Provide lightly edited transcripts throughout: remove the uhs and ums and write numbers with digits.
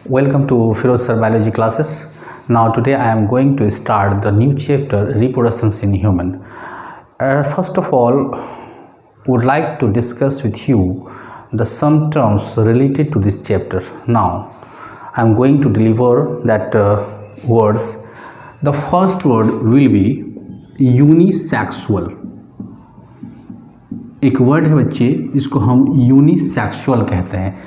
Welcome to Firoz Sir Biology classes. Now today I am going to start the new chapter reproductions in human. First of all, would like to discuss with you the some terms related to this chapter. Now I am going to deliver that words. The first word will be unisexual. एक word है बच्चे, इसको हम unisexual कहते हैं।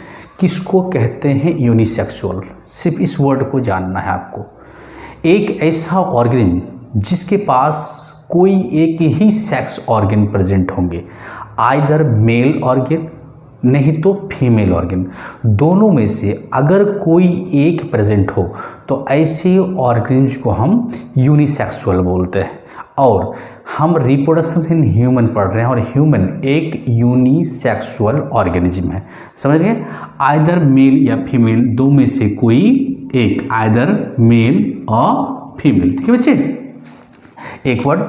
किसको कहते हैं यूनिसेक्सुअल? सिर्फ इस वर्ड को जानना है आपको। एक ऐसा ऑर्गेनिज्म जिसके पास कोई एक ही सेक्स ऑर्गन प्रेजेंट होंगे, आइदर मेल ऑर्गन नहीं तो फीमेल ऑर्गन, दोनों में से अगर कोई एक प्रेजेंट हो तो ऐसे ऑर्गेनिज्म को हम यूनिसेक्सुअल बोलते हैं। और हम रिप्रोडक्शन इन ह्यूमन पढ़ रहे हैं और ह्यूमन एक यूनिसेक्सुअल ऑर्गेनिज्म है, समझ गए? आइदर मेल या फीमेल, दो में से कोई एक, आइदर मेल और फीमेल। ठीक है बच्चे, एक वर्ड।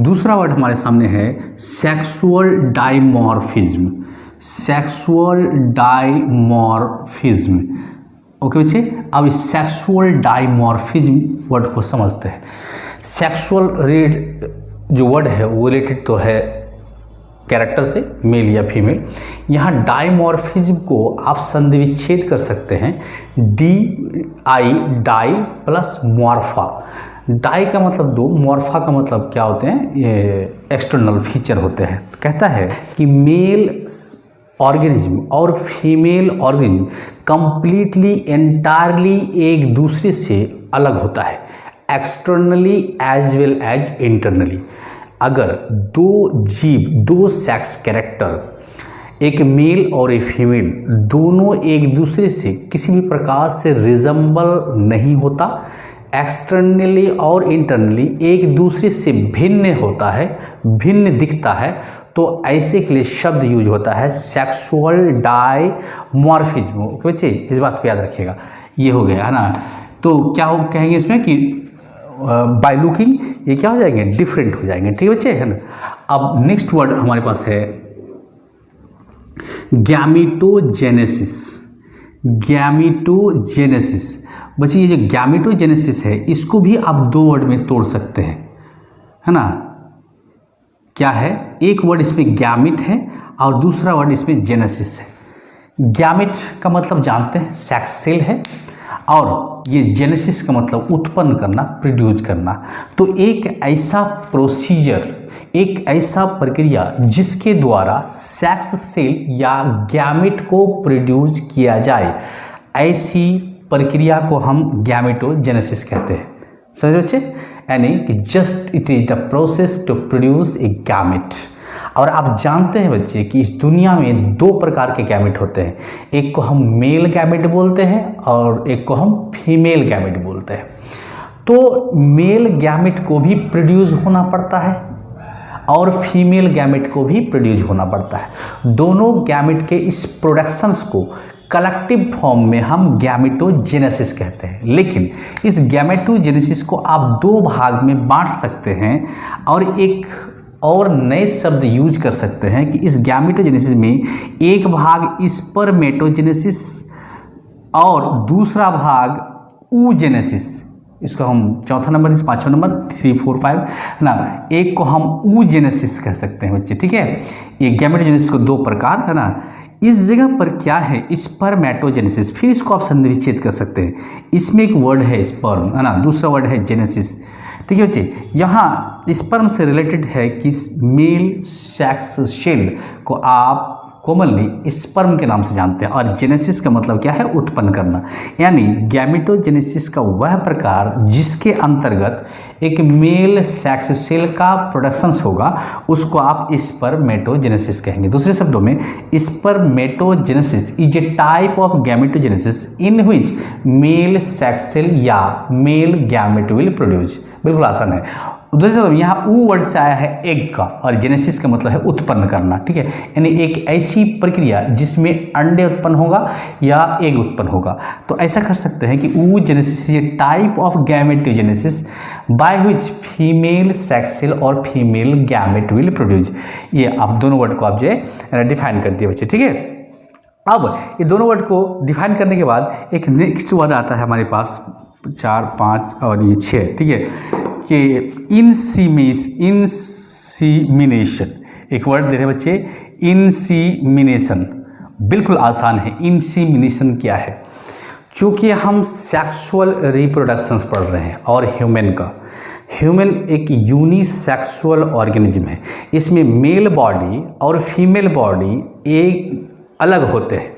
दूसरा वर्ड हमारे सामने है sexual dimorphism. Sexual dimorphism, okay बच्चे। अब इस सेक्सुअल डाइमॉर्फिज्म वर्ड को समझते हैं। सेक्सुअल रीड जो वर्ड है वो रिलेटेड तो है कैरेक्टर से, मेल या फीमेल। यहाँ डाइमॉर्फिज्म को आप संधि विच्छेद कर सकते हैं, डाई प्लस मॉर्फा। डाई का मतलब दो, मॉर्फा का मतलब क्या होते हैं? ये एक्सटर्नल फीचर होते हैं। कहता है कि मेल ऑर्गेनिज्म और फीमेल ऑर्गेनिज्म कंप्लीटली एंटायरली एक दूसरे से अलग होता है, externally as well as internally. अगर दो जीव, दो सेक्स कैरेक्टर, एक मेल और एक फीमेल, दोनों एक दूसरे से किसी भी प्रकार से रिजेंबल नहीं होता, एक्सटर्नली और इंटरनली एक दूसरे से भिन्न होता है, भिन्न दिखता है, तो ऐसे के लिए शब्द यूज होता है सेक्सुअल डाइमॉर्फिज्म। ओके बच्चे, इस बात को याद रखिएगा। ये हो गया है ना। तो क्या हो कहेंगे इसमें कि बाय लुकिंग ये क्या हो जाएंगे? डिफरेंट हो जाएंगे। ठीक है बच्चे, है ना। अब नेक्स्ट वर्ड हमारे पास है गैमेटोजेनेसिस। गैमेटोजेनेसिस बच्चे, ये जो गैमेटोजेनेसिस है इसको भी आप दो वर्ड में तोड़ सकते हैं, है ना। क्या है? एक वर्ड इसमें गैमेट है और दूसरा वर्ड इसमें जेनेसिस है। गैमेट का मतलब जानते हैं सेक्स सेल है, और ये जेनेसिस का मतलब उत्पन्न करना, प्रोड्यूस करना। तो एक ऐसा प्रोसीजर, एक ऐसा प्रक्रिया जिसके द्वारा सेक्स सेल या गैमेट को प्रोड्यूस किया जाए, ऐसी प्रक्रिया को हम गैमेटोजेनेसिस कहते हैं। समझ बच्चे? यानी कि just it is the process to produce a gamete. और आप जानते हैं बच्चे कि इस दुनिया में दो प्रकार के गैमेट होते हैं, एक को हम मेल गैमेट बोलते हैं और एक को हम फीमेल गैमेट बोलते हैं। तो मेल गैमेट को भी प्रोड्यूस होना पड़ता है और फीमेल गैमेट को भी प्रोड्यूस होना पड़ता है। दोनों गैमेट के इस प्रोडक्शंस को कलेक्टिव फॉर्म में हम गैमेटोजेनेसिस कहते हैं। लेकिन इस गैमेटोजेनेसिस को आप दो भाग में बांट सकते हैं और एक और नए शब्द यूज कर सकते हैं कि इस गैमेटोजेनेसिस में एक भाग स्पर्मेटोजेनेसिस और दूसरा भाग oogenesis। इसको हम चौथा नंबर, पांचवा नंबर, 3, 4, 5 ना, एक को हम oogenesis कह सकते हैं बच्चे। ठीक है, ये गैमेटोजेनेसिस को दो प्रकार है ना। इस जगह पर क्या है? स्पर्मेटोजेनेसिस। फिर इसको आप संधि विच्छेद कर सकते हैं। इसमें एक वर्ड है स्पर्म, है ना, दूसरा वर्ड है जेनेसिस। ठीक है बच्चे, यहाँ स्पर्म से रिलेटेड है कि मेल सेक्स सेल को आप कॉमनली स्पर्म के नाम से जानते हैं, और जेनेसिस का मतलब क्या है? उत्पन्न करना। यानी गैमेटोजेनेसिस का वह प्रकार जिसके अंतर्गत एक मेल सेक्स सेल का प्रोडक्शंस होगा, उसको आप स्पर्मेटोजेनेसिस कहेंगे। दूसरे शब्दों में, spermatogenesis is a type of gametogenesis in which male sex cell या मेल गैमेट विल प्रोड्यूस। बिल्कुल आसान है। दूसरे शब्द यहाँ ऊ वर्ड से आया है एग का, और जेनेसिस का मतलब है उत्पन्न करना। ठीक है, यानी एक ऐसी प्रक्रिया जिसमें अंडे उत्पन्न होगा या एग उत्पन्न होगा। तो ऐसा कर सकते हैं कि oogenesis is a type of gametogenesis by which female sex cell और फीमेल गैमेट विल प्रोड्यूस। ये आप दोनों वर्ड को आप जो है डिफाइन कर दिए बच्चे। ठीक है, अब ये दोनों वर्ड को डिफाइन करने के बाद एक नेक्स्ट वर्ड आता है हमारे पास 4, 5 और ये 6, ठीक है, कि इंसीमिनेशन। एक वर्ड दे रहे हैं बच्चे, इंसीमिनेशन, बिल्कुल आसान है। इंसीमिनेशन क्या है? चूँकि हम सेक्सुअल रिप्रोडक्शंस पढ़ रहे हैं और ह्यूमन एक यूनिसेक्सुअल ऑर्गेनिज्म है। इसमें मेल बॉडी और फीमेल बॉडी एक अलग होते हैं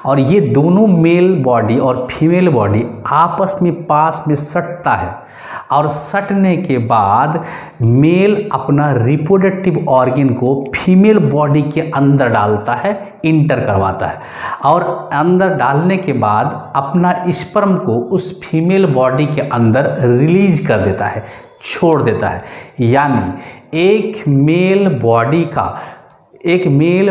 और ये दोनों मेल बॉडी और फीमेल बॉडी आपस में पास में सटता है और सटने के बाद मेल अपना रिप्रोडक्टिव ऑर्गन को फीमेल बॉडी के अंदर डालता है, इंटर करवाता है और अंदर डालने के बाद अपना स्पर्म को उस फीमेल बॉडी के अंदर रिलीज कर देता है, छोड़ देता है। यानी एक मेल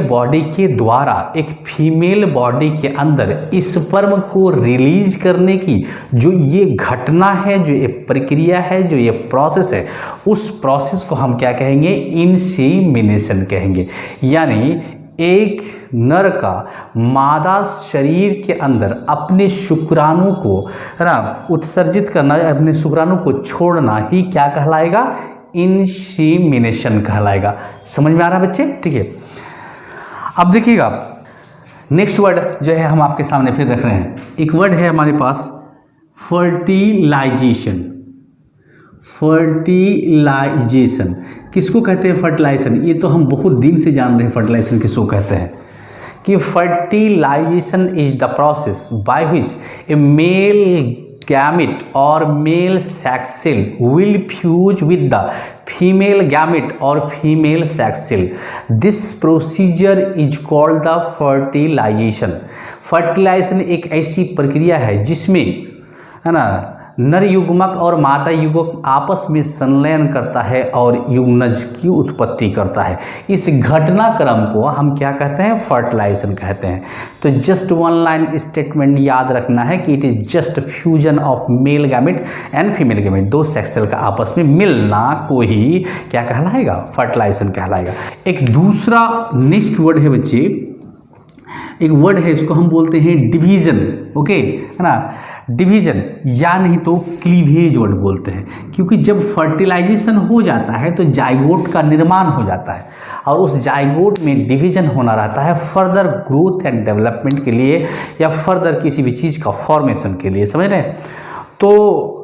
बॉडी के द्वारा एक फीमेल बॉडी के अंदर स्पर्म को रिलीज करने की जो ये घटना है, जो ये प्रक्रिया है, जो ये प्रोसेस है, उस प्रोसेस को हम क्या कहेंगे? इंसीमिनेशन कहेंगे। यानी एक नर का मादा शरीर के अंदर अपने शुक्राणु को है ना उत्सर्जित करना, अपने शुक्राणु को छोड़ना ही क्या कहलाएगा? इंसीमिनेशन कहलाएगा। समझ में आ रहा है बच्चे? ठीक है। अब देखिएगा नेक्स्ट वर्ड जो है हम आपके सामने फिर रख रहे हैं। एक वर्ड है हमारे पास फर्टिलाइजेशन। फर्टिलाइजेशन किसको कहते हैं? फर्टिलाइजेशन, ये तो हम बहुत दिन से जान रहे हैं फर्टिलाइजेशन किसको कहते हैं, कि fertilisation is the process by which a male gamete or male sex cell will fuse with the female gamete or female sex cell. This procedure is called the fertilization. Fertilization एक ऐसी प्रक्रिया है जिसमें है ना नर युग्मक और मादा युग्मक आपस में संलयन करता है और युग्मनज की उत्पत्ति करता है। इस घटनाक्रम को हम क्या कहते हैं? फर्टिलाइजेशन कहते हैं। तो जस्ट वन लाइन स्टेटमेंट याद रखना है कि it is just fusion of male gamete and female gamete, दो सेक्स सेल का आपस में मिलना को ही क्या कहलाएगा? फर्टिलाइजेशन कहलाएगा। एक दूसरा नेक्स्ट वर्ड है बच्चे, एक वर्ड है, इसको हम बोलते हैं डिवीजन। ओके, है ना, डिवीजन या नहीं तो क्लीवेज वर्ड बोलते हैं, क्योंकि जब फर्टिलाइजेशन हो जाता है तो जाइगोट का निर्माण हो जाता है और उस जाइगोट में डिवीजन होना रहता है फर्दर ग्रोथ एंड डेवलपमेंट के लिए या फर्दर किसी भी चीज़ का फॉर्मेशन के लिए। समझ रहे हैं? तो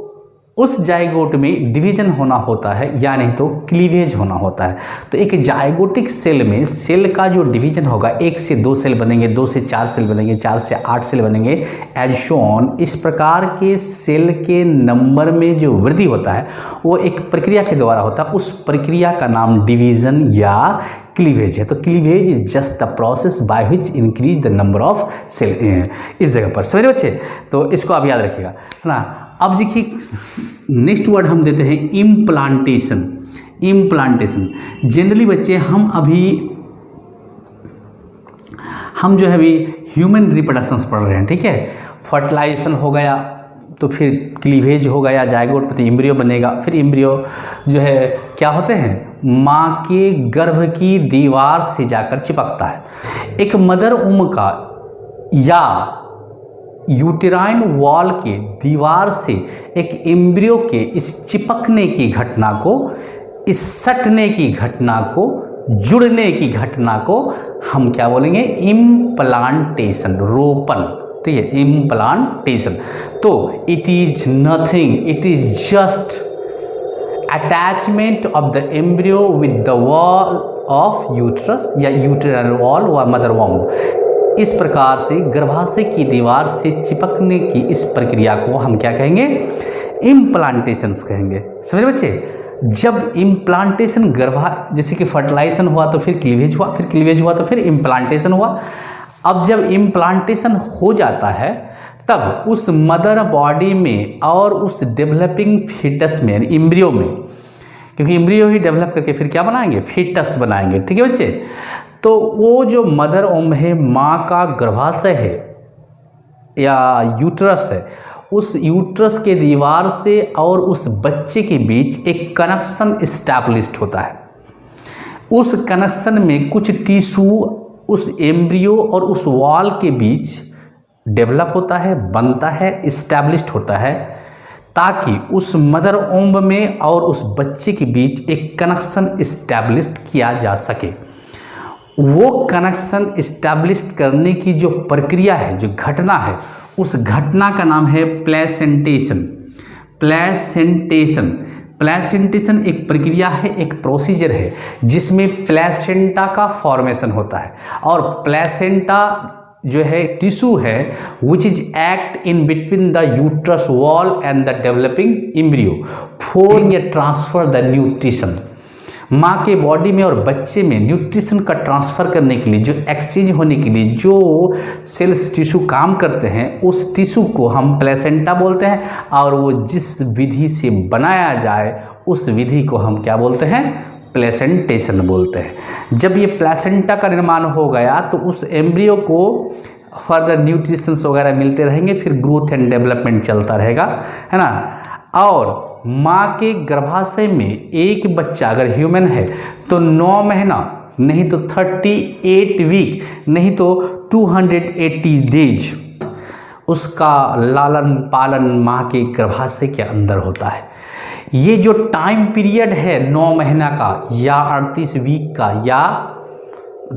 उस जाइगोट में डिवीजन होना होता है या नहीं तो क्लीवेज होना होता है। तो एक जाइगोटिक सेल में सेल का जो डिवीजन होगा, 1 से 2 सेल बनेंगे, 2 से 4 सेल बनेंगे, 4 से 8 सेल बनेंगे, एज शोन। इस प्रकार के सेल के नंबर में जो वृद्धि होता है वो एक प्रक्रिया के द्वारा होता है। उस प्रक्रिया का नाम डिवीजन या क्लीवेज है। तो cleavage is just the process by which increase the number of cell. इस जगह पर समझे बच्चे? तो इसको आप याद रखिएगा, है ना। अब देखिए नेक्स्ट वर्ड हम देते हैं इम्प्लांटेशन। इम्प्लांटेशन जनरली बच्चे हम जो है अभी ह्यूमन रिप्रोडक्शंस पढ़ रहे हैं, ठीक है। फर्टिलाइजेशन हो गया तो फिर क्लीवेज हो गया, जाइगोट पर एम्ब्रियो बनेगा, फिर एम्ब्रियो जो है क्या होते हैं? माँ के गर्भ की दीवार से जाकर चिपकता है। एक मदर उम का या यूटेराइन वॉल के दीवार से एक एम्ब्रियो के इस चिपकने की घटना को, इस सटने की घटना को, जुड़ने की घटना को हम क्या बोलेंगे? इम्प्लांटेशन, रोपण। ठीक है, इम्प्लांटेशन। तो it is nothing, it is just attachment of the embryo with the wall of uterus या यूटेराइन वॉल व मदर वॉम्ब। इस प्रकार से गर्भाशय की दीवार से चिपकने की इस प्रक्रिया को हम क्या कहेंगे? इम्प्लांटेशंस कहेंगे। समझे बच्चे? जब इम्प्लांटेशन जैसे कि फर्टिलाइजेशन हुआ तो फिर क्लीवेज हुआ, फिर क्लीवेज हुआ तो फिर इम्प्लांटेशन हुआ। अब जब इम्प्लांटेशन हो जाता है तब उस मदर बॉडी में और उस डेवलपिंग फीटस में, एम्ब्रियो में, क्योंकि एम्ब्रियो ही डेवलप करके फिर क्या बनाएंगे? फीटस बनाएंगे। ठीक है बच्चे? तो वो जो मदर ओम है, माँ का गर्भाशय है या यूट्रस है, उस यूट्रस के दीवार से और उस बच्चे के बीच एक कनेक्शन इस्टेब्लिश्ड होता है। उस कनेक्शन में कुछ टिश्यू उस एम्ब्रियो और उस वॉल के बीच डेवलप होता है, बनता है, इस्टेब्लिश्ड होता है, ताकि उस मदर ओम्ब में और उस बच्चे के बीच एक कनेक्शन इस्टेब्लिश्ड किया जा सके। वो कनेक्शन इस्टेब्लिश्ड करने की जो प्रक्रिया है, जो घटना है, उस घटना का नाम है प्लेसेंटेशन। प्लेसेंटेशन प्लेसेंटेशन एक प्रक्रिया है, एक प्रोसीजर है जिसमें प्लेसेंटा का फॉर्मेशन होता है। और प्लेसेंटा जो है टिश्यू है which is act in between the uterus wall and the developing embryo for a transfer the nutrition. माँ के बॉडी में और बच्चे में न्यूट्रिशन का ट्रांसफ़र करने के लिए, जो एक्सचेंज होने के लिए जो सेल्स टिश्यू काम करते हैं, उस टिश्यू को हम प्लेसेंटा बोलते हैं। और वो जिस विधि से बनाया जाए उस विधि को हम क्या बोलते हैं? प्लेसेंटेशन बोलते हैं। जब ये प्लेसेंटा का निर्माण हो गया तो उस एम्ब्रियो को फर्दर न्यूट्रिशंस वगैरह मिलते रहेंगे, फिर ग्रोथ एंड डेवलपमेंट चलता रहेगा, है ना। और माँ के गर्भाशय में एक बच्चा अगर ह्यूमन है तो 9 महीना, नहीं तो 38 वीक, नहीं तो 280 डेज उसका लालन पालन माँ के गर्भाशय के अंदर होता है। ये जो टाइम पीरियड है 9 महीना का या 38 वीक का या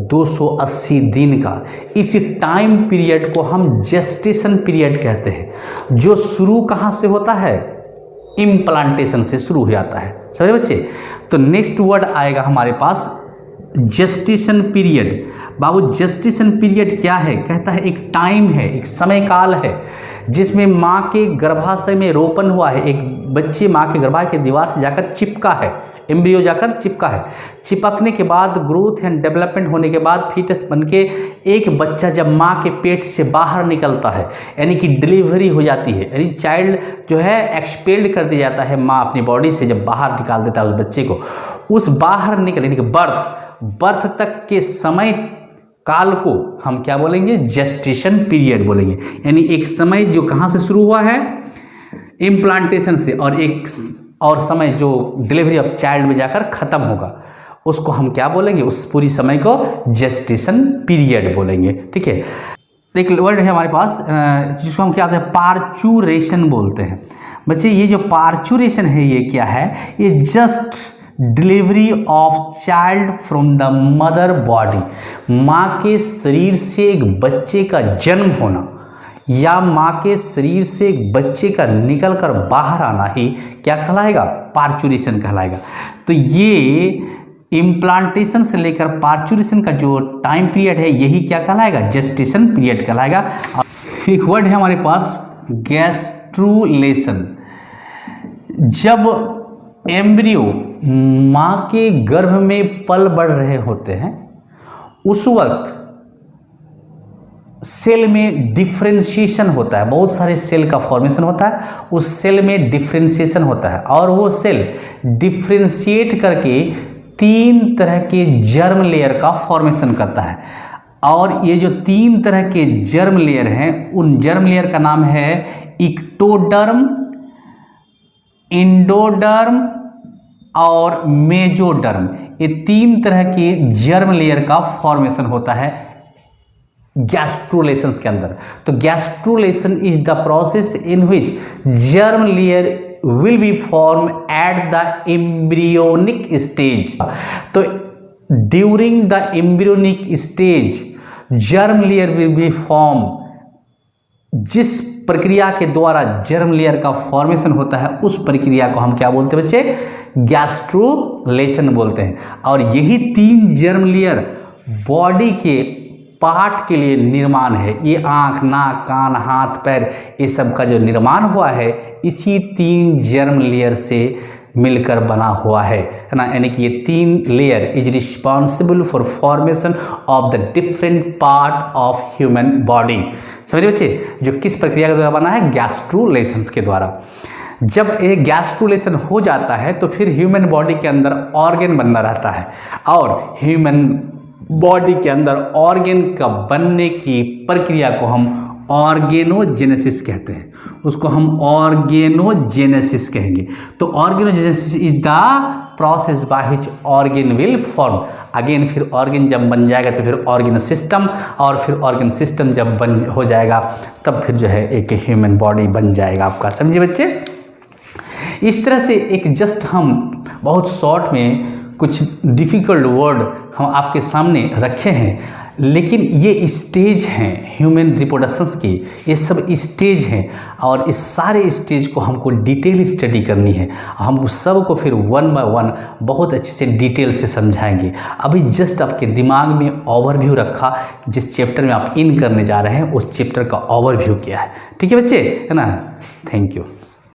280 दिन का, इस टाइम पीरियड को हम जेस्टेशन पीरियड कहते हैं, जो शुरू कहाँ से होता है? इम्प्लांटेशन से शुरू हो जाता है। समझे बच्चे? तो नेक्स्ट वर्ड आएगा हमारे पास जेस्टेशन पीरियड। बाबू जेस्टेशन पीरियड क्या है? कहता है एक टाइम है, एक समय काल है जिसमें माँ के गर्भाशय में रोपण हुआ है, एक बच्चे माँ के गर्भाशय की दीवार से जाकर चिपका है, एम्ब्रियो जाकर चिपका है। चिपकने के बाद ग्रोथ एंड डेवलपमेंट होने के बाद फीटस बनके एक बच्चा जब माँ के पेट से बाहर निकलता है, यानी कि डिलीवरी हो जाती है, यानी चाइल्ड जो है एक्सपेल्ड कर दिया जाता है, माँ अपनी बॉडी से जब बाहर निकाल देता है उस बच्चे को, उस बाहर निकल यानी कि बर्थ तक के समय काल को हम क्या बोलेंगे? जेस्टेशन पीरियड बोलेंगे। यानी एक समय जो कहाँ से शुरू हुआ है? इम्प्लांटेशन से, और एक और समय जो डिलीवरी ऑफ चाइल्ड में जाकर ख़त्म होगा, उसको हम क्या बोलेंगे? उस पूरी समय को जेस्टेशन पीरियड बोलेंगे। ठीक है। एक वर्ड है हमारे पास जिसको हम क्या कहते हैं? पार्चुरेशन बोलते हैं। बच्चे ये जो पार्चुरेशन है ये क्या है? ये just delivery of child from the mother body. माँ के शरीर से एक बच्चे का जन्म होना या माँ के शरीर से एक बच्चे का निकलकर बाहर आना ही क्या कहलाएगा? पार्चुरेशन कहलाएगा। तो ये इम्प्लांटेशन से लेकर पार्चुरेशन का जो टाइम पीरियड है यही क्या कहलाएगा? जेस्टेशन पीरियड कहलाएगा। एक वर्ड है हमारे पास गैस्ट्रुलेशन। जब एम्ब्रियो माँ के गर्भ में पल बढ़ रहे होते हैं उस वक्त सेल में डिफ्रेंशिएशन होता है, बहुत सारे सेल का फॉर्मेशन होता है, उस सेल में डिफ्रेंशिएशन होता है और वो सेल डिफ्रेंशिएट करके 3 तरह के जर्म लेयर का फॉर्मेशन करता है। और ये जो 3 तरह के जर्म लेयर हैं, उन जर्म लेयर का नाम है इक्टोडर्म, इंडोडर्म और मेजोडर्म। ये 3 तरह के जर्म लेयर का फॉर्मेशन होता है गैस्ट्रुलेशंस के अंदर। तो gastrulation is the process in which germ layer will be form at the embryonic stage. तो during the embryonic stage germ layer will be form. जिस प्रक्रिया के द्वारा जर्म लेयर का फॉर्मेशन होता है उस प्रक्रिया को हम क्या बोलते हैं बच्चे? गैस्ट्रुलेशन बोलते हैं। और यही 3 जर्म लेयर बॉडी के पार्ट के लिए निर्माण है। ये आँख, नाक, कान, हाथ, पैर, ये सब का जो निर्माण हुआ है इसी 3 जर्म लेयर से मिलकर बना हुआ है ना। यानी कि ये 3 layer is responsible for formation of the different part of human body. समझिए बच्चे, जो किस प्रक्रिया के द्वारा बना है? गैस्ट्रुलेशंस के द्वारा। जब एक गैस्ट्रुलेशन हो जाता है तो फिर ह्यूमन बॉडी के अंदर ऑर्गन बनना रहता है, और ह्यूमन बॉडी के अंदर ऑर्गन का बनने की प्रक्रिया को हम ऑर्गेनोजेनेसिस कहते हैं। उसको हम ऑर्गेनोजेनेसिस कहेंगे। तो organogenesis is the process by which organ will form. Again फिर ऑर्गन जब बन जाएगा तो फिर ऑर्गन सिस्टम, और फिर ऑर्गन सिस्टम जब बन हो जाएगा तब फिर जो है एक ह्यूमन बॉडी बन जाएगा आपका। समझिए बच्चे, इस तरह से एक जस्ट हम बहुत शॉर्ट में कुछ डिफ़िकल्ट वर्ड हम आपके सामने रखे हैं, लेकिन ये स्टेज हैं ह्यूमन रिप्रोडक्शंस की, ये सब स्टेज हैं और इस सारे स्टेज को हमको डिटेल स्टडी करनी है। हम सब को फिर वन बाय वन बहुत अच्छे से डिटेल से समझाएंगे। अभी जस्ट आपके दिमाग में ओवरव्यू रखा, जिस चैप्टर में आप इन करने जा रहे हैं उस चैप्टर का ओवरव्यू क्या है। ठीक है बच्चे, है ना। Thank you.